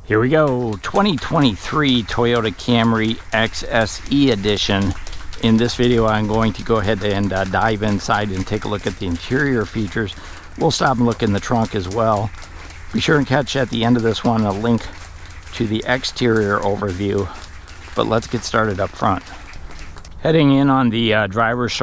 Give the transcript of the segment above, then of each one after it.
Here we go, 2023 Toyota Camry XSE edition. In this video, I'm going to go ahead and dive inside and take a look at the interior features. We'll stop and look in the trunk as well. Be sure and catch at the end of this one a link to the exterior overview, but let's get started up front. Heading in on the driver's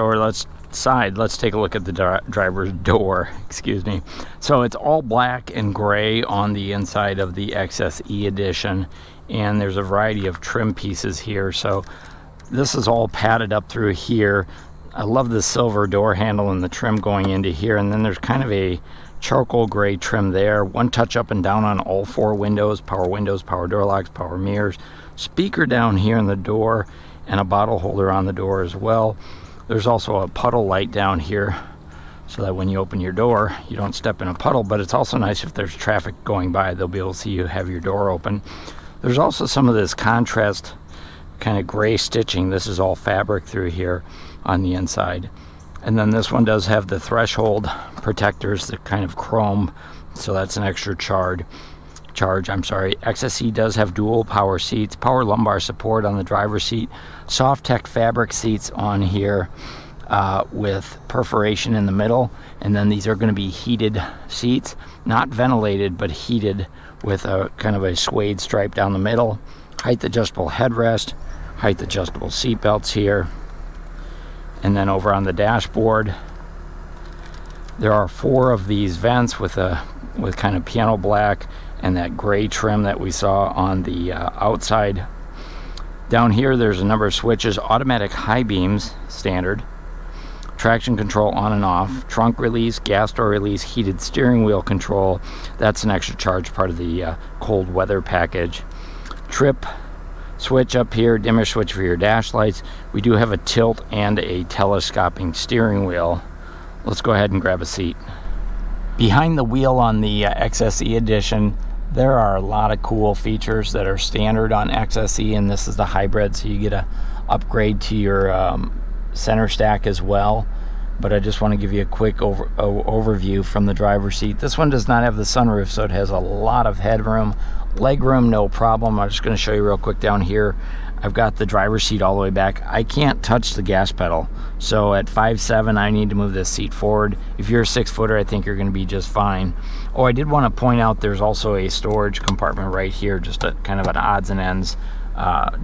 side, let's take a look at the driver's door, excuse me. So it's all black and gray on the inside of the XSE edition, and there's a variety of trim pieces here. So this is all padded up through here. I love the silver door handle and the trim going into here, and then there's kind of a charcoal gray trim there. One touch up and down on all four windows, power door locks, power mirrors, speaker down here in the door, and a bottle holder on the door as well. There's also a puddle light down here so that when you open your door, you don't step in a puddle, but it's also nice if there's traffic going by, they'll be able to see you have your door open. There's also some of this contrast kind of gray stitching. This is all fabric through here on the inside. And then this one does have the threshold protectors, the kind of chrome, so that's an extra charge. XSE does have dual power seats, power lumbar support on the driver's seat, soft tech fabric seats on here with perforation in the middle, and then these are going to be heated seats, not ventilated but heated, with a kind of a suede stripe down the middle, height adjustable headrest, height adjustable seat belts here. And then over on the dashboard, there are four of these vents with kind of piano black and that gray trim that we saw on the outside. Down here, there's a number of switches: automatic high beams, standard, traction control on and off, trunk release, gas door release, heated steering wheel control. That's an extra charge, part of the cold weather package. Trip switch up here, dimmer switch for your dash lights. We do have a tilt and a telescoping steering wheel. Let's go ahead and grab a seat. Behind the wheel on the XSE edition, there are a lot of cool features that are standard on XSE, and this is the hybrid, so you get a upgrade to your center stack as well. But I just want to give you a quick overview from the driver's seat. This one does not have the sunroof, so it has a lot of headroom. Legroom, no problem. I'm just going to show you real quick down here. I've got the driver's seat all the way back. I can't touch the gas pedal, so at 5'7", I need to move this seat forward. If you're a 6-footer, I think you're going to be just fine. Oh, I did want to point out there's also a storage compartment right here, just a kind of an odds and ends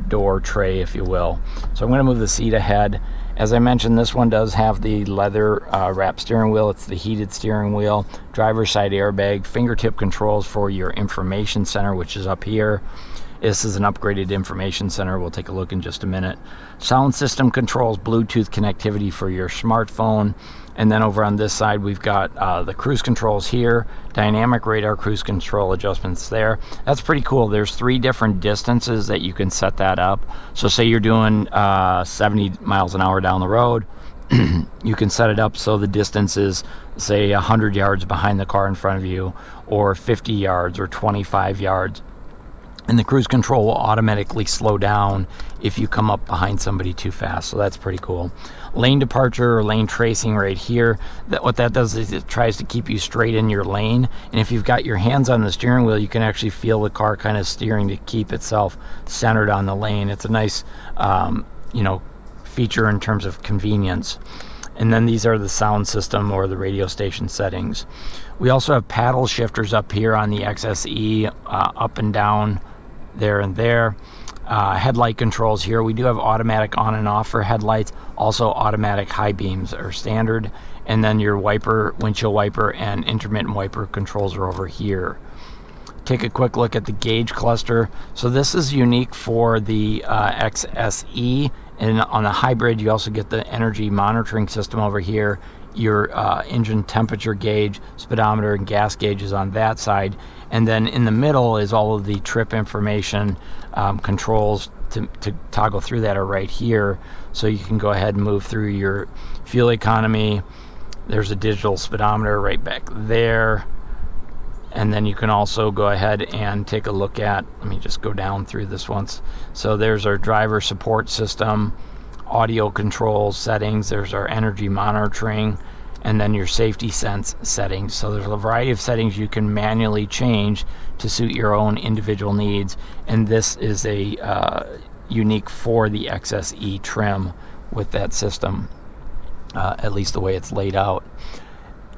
door tray, if you will. So I'm going to move the seat ahead. As I mentioned, this one does have the leather wrap steering wheel. It's the heated steering wheel, driver's side airbag, fingertip controls for your information center, which is up here. This is an upgraded information center. We'll take a look in just a minute. Sound system controls, Bluetooth connectivity for your smartphone. And then over on this side, we've got the cruise controls here, dynamic radar cruise control adjustments there. That's pretty cool. There's 3 different distances that you can set that up. So say you're doing 70 miles an hour down the road, you can set it up so the distance is, say, 100 yards behind the car in front of you, or 50 yards or 25 yards. And the cruise control will automatically slow down if you come up behind somebody too fast. So that's pretty cool. Lane departure or lane tracing right here. What that does is it tries to keep you straight in your lane. And if you've got your hands on the steering wheel, you can actually feel the car kind of steering to keep itself centered on the lane. It's a nice, feature in terms of convenience. And then these are the sound system or the radio station settings. We also have paddle shifters up here on the XSE, up and down, there and there. Headlight controls here. We do have automatic on and off for headlights. Also automatic high beams are standard. And then your wiper, windshield wiper, and intermittent wiper controls are over here. Take a quick look at the gauge cluster. So this is unique for the XSE. And on the hybrid, you also get the energy monitoring system over here. Your engine temperature gauge, speedometer, and gas gauges on that side. And then in the middle is all of the trip information. Controls to toggle through that are right here. So you can go ahead and move through your fuel economy. There's a digital speedometer right back there. And then you can also go ahead and take a look at, let me just go down through this once. So there's our driver support system, audio controls settings, there's our energy monitoring, and then your safety sense settings. So there's a variety of settings you can manually change to suit your own individual needs, and this is a unique for the XSE trim with that system, at least the way it's laid out.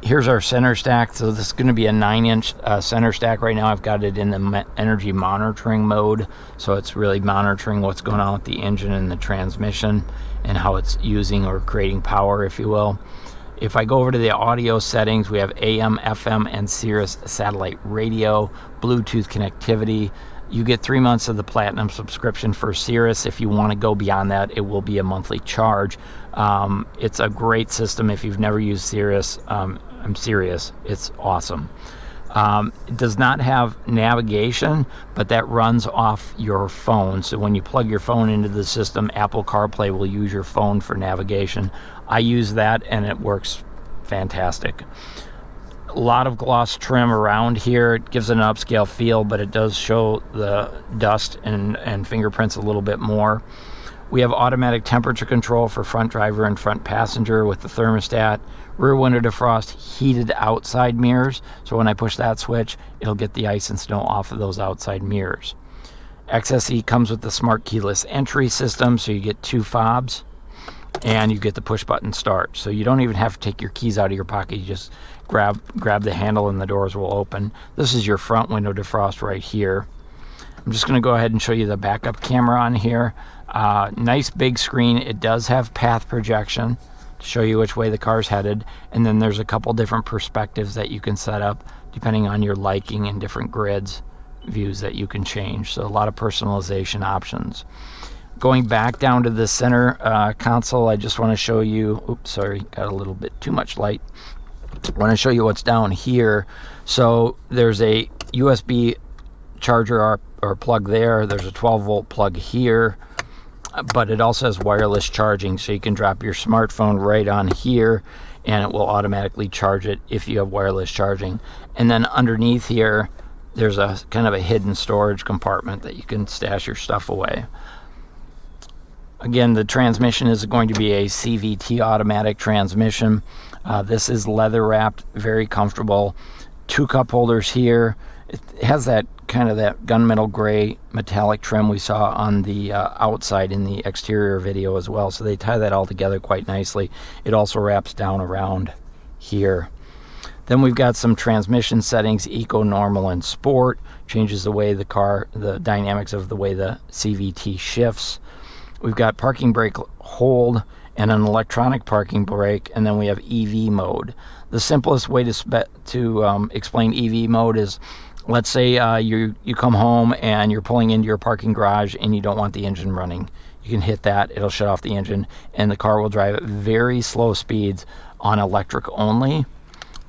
Here's our center stack. So this is going to be a 9-inch center stack. Right now I've got it in the energy monitoring mode, so it's really monitoring what's going on with the engine and the transmission and how it's using or creating power, if you will. If I go over to the audio settings, we have AM, FM, and Sirius satellite radio, Bluetooth connectivity. You get 3 months of the Platinum subscription for Sirius. If you want to go beyond that, it will be a monthly charge. It's a great system. If you've never used Sirius, I'm serious, it's awesome. It does not have navigation, but that runs off your phone. So when you plug your phone into the system, Apple CarPlay will use your phone for navigation. I use that and it works fantastic. A lot of gloss trim around here. It gives it an upscale feel, but it does show the dust and fingerprints a little bit more. We have automatic temperature control for front driver and front passenger with the thermostat. Rear window defrost, heated outside mirrors. So when I push that switch, it'll get the ice and snow off of those outside mirrors. XSE comes with the smart keyless entry system, so you get 2 fobs and you get the push button start. So you don't even have to take your keys out of your pocket. You just grab the handle and the doors will open. This is your front window defrost right here. I'm just going to go ahead and show you the backup camera on here. Nice big screen. It does have path projection to show you which way the car's headed, and then there's a couple different perspectives that you can set up depending on your liking and different grids views that you can change. So a lot of personalization options. Going back down to the center console, I just want to show you, oops, sorry, got a little bit too much light. I want to show you what's down here. So there's a USB charger or plug there. There's a 12-volt plug here, but it also has wireless charging, so you can drop your smartphone right on here and it will automatically charge it if you have wireless charging. And then underneath here, there's a kind of a hidden storage compartment that you can stash your stuff away. Again, the transmission is going to be a CVT automatic transmission. This is leather wrapped, very comfortable. 2 cup holders here. It has that kind of that gunmetal gray metallic trim we saw on the outside in the exterior video as well. So they tie that all together quite nicely. It also wraps down around here. Then we've got some transmission settings, Eco, Normal, and Sport. Changes the way the car, the dynamics of the way the CVT shifts. We've got parking brake hold and an electronic parking brake, and then we have EV mode. The simplest way to explain EV mode is, let's say you come home and you're pulling into your parking garage and you don't want the engine running. You can hit that, it'll shut off the engine, and the car will drive at very slow speeds on electric only.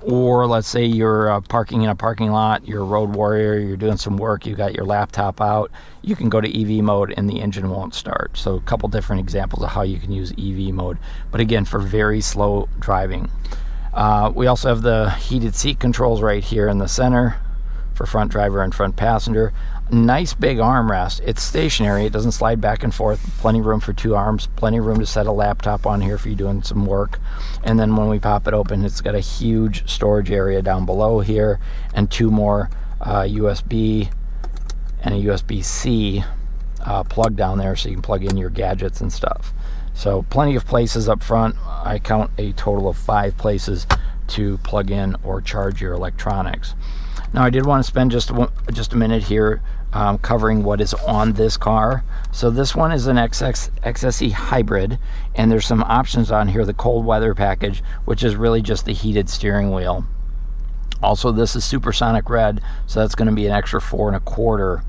Or let's say you're parking in a parking lot, you're a road warrior, you're doing some work, you got your laptop out, you can go to EV mode and the engine won't start. So a couple different examples of how you can use EV mode, but again, for very slow driving. We also have the heated seat controls right here in the center for front driver and front passenger. Nice big armrest. It's stationary, it doesn't slide back and forth. Plenty of room for 2 arms, plenty of room to set a laptop on here if you're doing some work. And then when we pop it open, it's got a huge storage area down below here and 2 more USB and a USB-C plug down there, so you can plug in your gadgets and stuff. So plenty of places up front. I count a total of 5 places to plug in or charge your electronics. Now I did want to spend just a minute here covering what is on this car. So this one is an XSE Hybrid, and there's some options on here. The cold weather package, which is really just the heated steering wheel. Also, this is supersonic red, so that's going to be an extra $4.25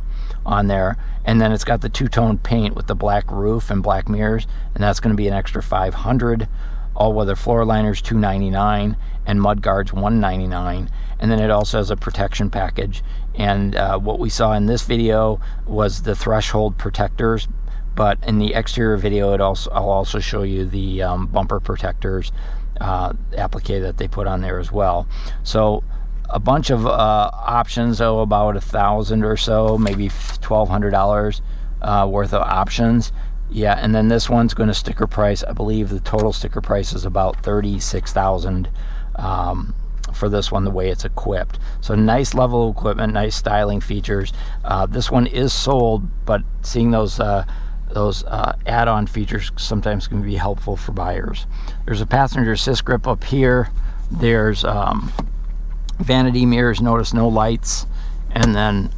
on there. And then it's got the 2-tone paint with the black roof and black mirrors, and that's going to be an extra $500. All-weather floor liners $299 and mud guards $199. And then it also has a protection package. And what we saw in this video was the threshold protectors, but in the exterior video, I'll also show you the bumper protectors applique that they put on there as well. So a bunch of options, about $1,000 or so, maybe $1,200 worth of options. Yeah, and then this one's going to sticker price. I believe the total sticker price is about $36,000 for this one, the way it's equipped. So nice level of equipment, nice styling features. This one is sold, but seeing those add-on features sometimes can be helpful for buyers. There's a passenger assist grip up here. There's vanity mirrors, notice no lights, and then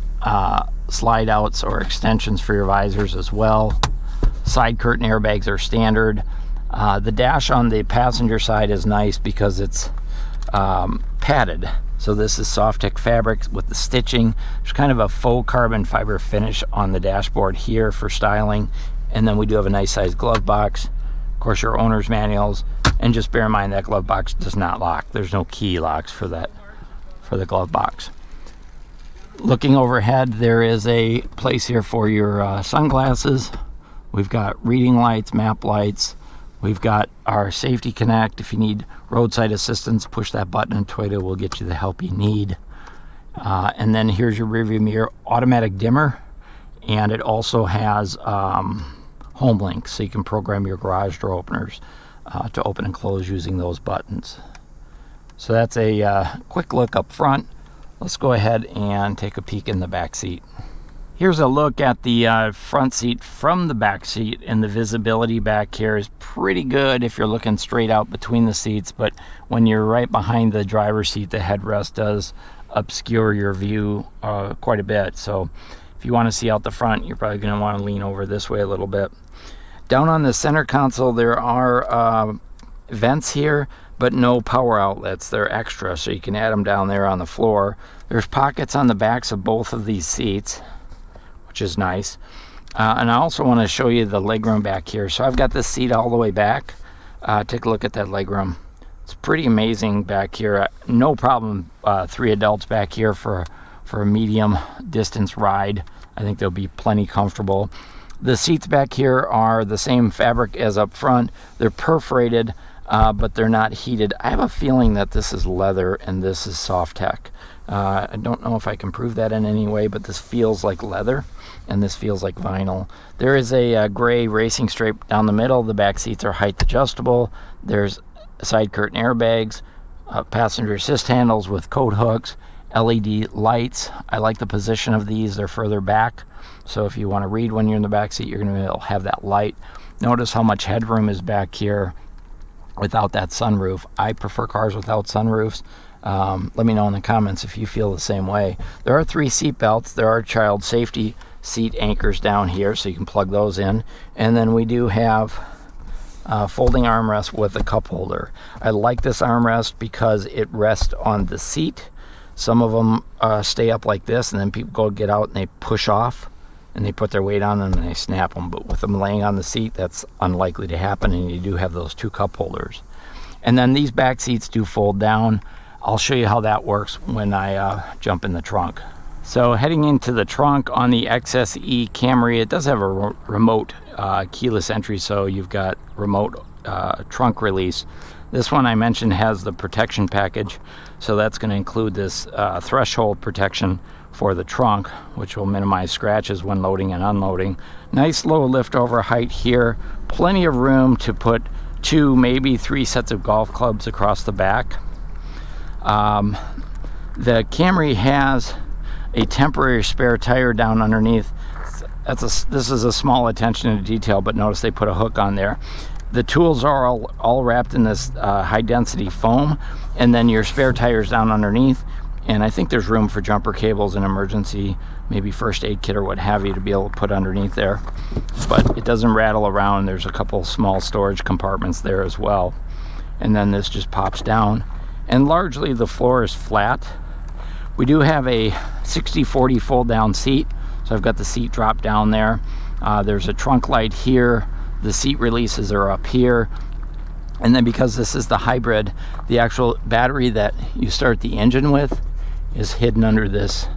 slide outs or extensions for your visors as well. Side curtain airbags are standard. The dash on the passenger side is nice because it's padded. So this is soft tech fabric with the stitching. There's kind of a faux carbon fiber finish on the dashboard here for styling. And then we do have a nice sized glove box. Of course, your owner's manuals. And just bear in mind that glove box does not lock. There's no key locks for that, for the glove box. Looking overhead, there is a place here for your sunglasses. We've got reading lights, map lights. We've got our safety connect. If you need roadside assistance, push that button and Toyota will get you the help you need. And then here's your rearview mirror, automatic dimmer, and it also has home link, so you can program your garage door openers to open and close using those buttons. So that's a quick look up front. Let's go ahead and take a peek in the back seat. Here's a look at the front seat from the back seat, and the visibility back here is pretty good if you're looking straight out between the seats, but when you're right behind the driver's seat, the headrest does obscure your view quite a bit. So if you want to see out the front, you're probably going to want to lean over this way a little bit. Down on the center console, there are vents here, but no power outlets. They're extra, so you can add them down there on the floor. There's pockets on the backs of both of these seats, which is nice. And I also want to show you the legroom back here. So I've got this seat all the way back. Take a look at that legroom. It's pretty amazing back here. No problem, 3 adults back here for a medium distance ride. I think they'll be plenty comfortable. The seats back here are the same fabric as up front. They're perforated, but they're not heated. I have a feeling that this is leather and this is soft tech. I don't know if I can prove that in any way, but this feels like leather and this feels like vinyl. There is a gray racing stripe down the middle. The back seats are height adjustable. There's side curtain airbags, passenger assist handles with coat hooks, LED lights. I like the position of these. They're further back, so if you want to read when you're in the back seat, you're going to have that light. Notice how much headroom is back here without that sunroof. I prefer cars without sunroofs. Let me know in the comments if you feel the same way. There are 3 seat belts. There are child safety seat anchors down here, so you can plug those in. And then we do have folding armrest with a cup holder. I like this armrest because it rests on the seat. Some of them stay up like this, and then people go get out and they push off and they put their weight on them and they snap them. But with them laying on the seat, that's unlikely to happen, and you do have those 2 cup holders. And then these back seats do fold down. I'll show you how that works when I jump in the trunk. So heading into the trunk on the XSE Camry, it does have a remote keyless entry, so you've got remote trunk release. This one I mentioned has the protection package, so that's going to include this threshold protection for the trunk, which will minimize scratches when loading and unloading. Nice low lift over height here, plenty of room to put 2, maybe 3 sets of golf clubs across the back. The Camry has a temporary spare tire down underneath. This is a small attention to detail, but notice they put a hook on there. The tools are all wrapped in this high density foam, and then your spare tires down underneath. And I think there's room for jumper cables and emergency, maybe first aid kit or what have you, to be able to put underneath there. But it doesn't rattle around. There's a couple small storage compartments there as well. And then this just pops down. And largely the floor is flat. We do have a 60/40 fold down seat. So I've got the seat drop down there. There's a trunk light here. The seat releases are up here. And then because this is the hybrid, the actual battery that you start the engine with is hidden under this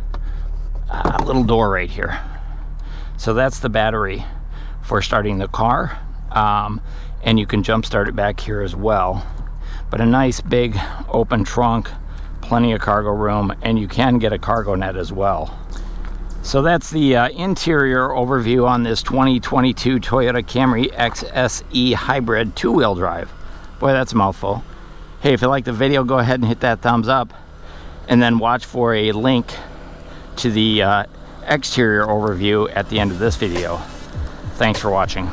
little door right here. So that's the battery for starting the car. And you can jump start it back here as well. But a nice big open trunk, plenty of cargo room, and you can get a cargo net as well. So that's the interior overview on this 2022 Toyota Camry XSE Hybrid 2-wheel drive. Boy, that's a mouthful. Hey, if you like the video, go ahead and hit that thumbs up, and then watch for a link to the exterior overview at the end of this video. Thanks for watching.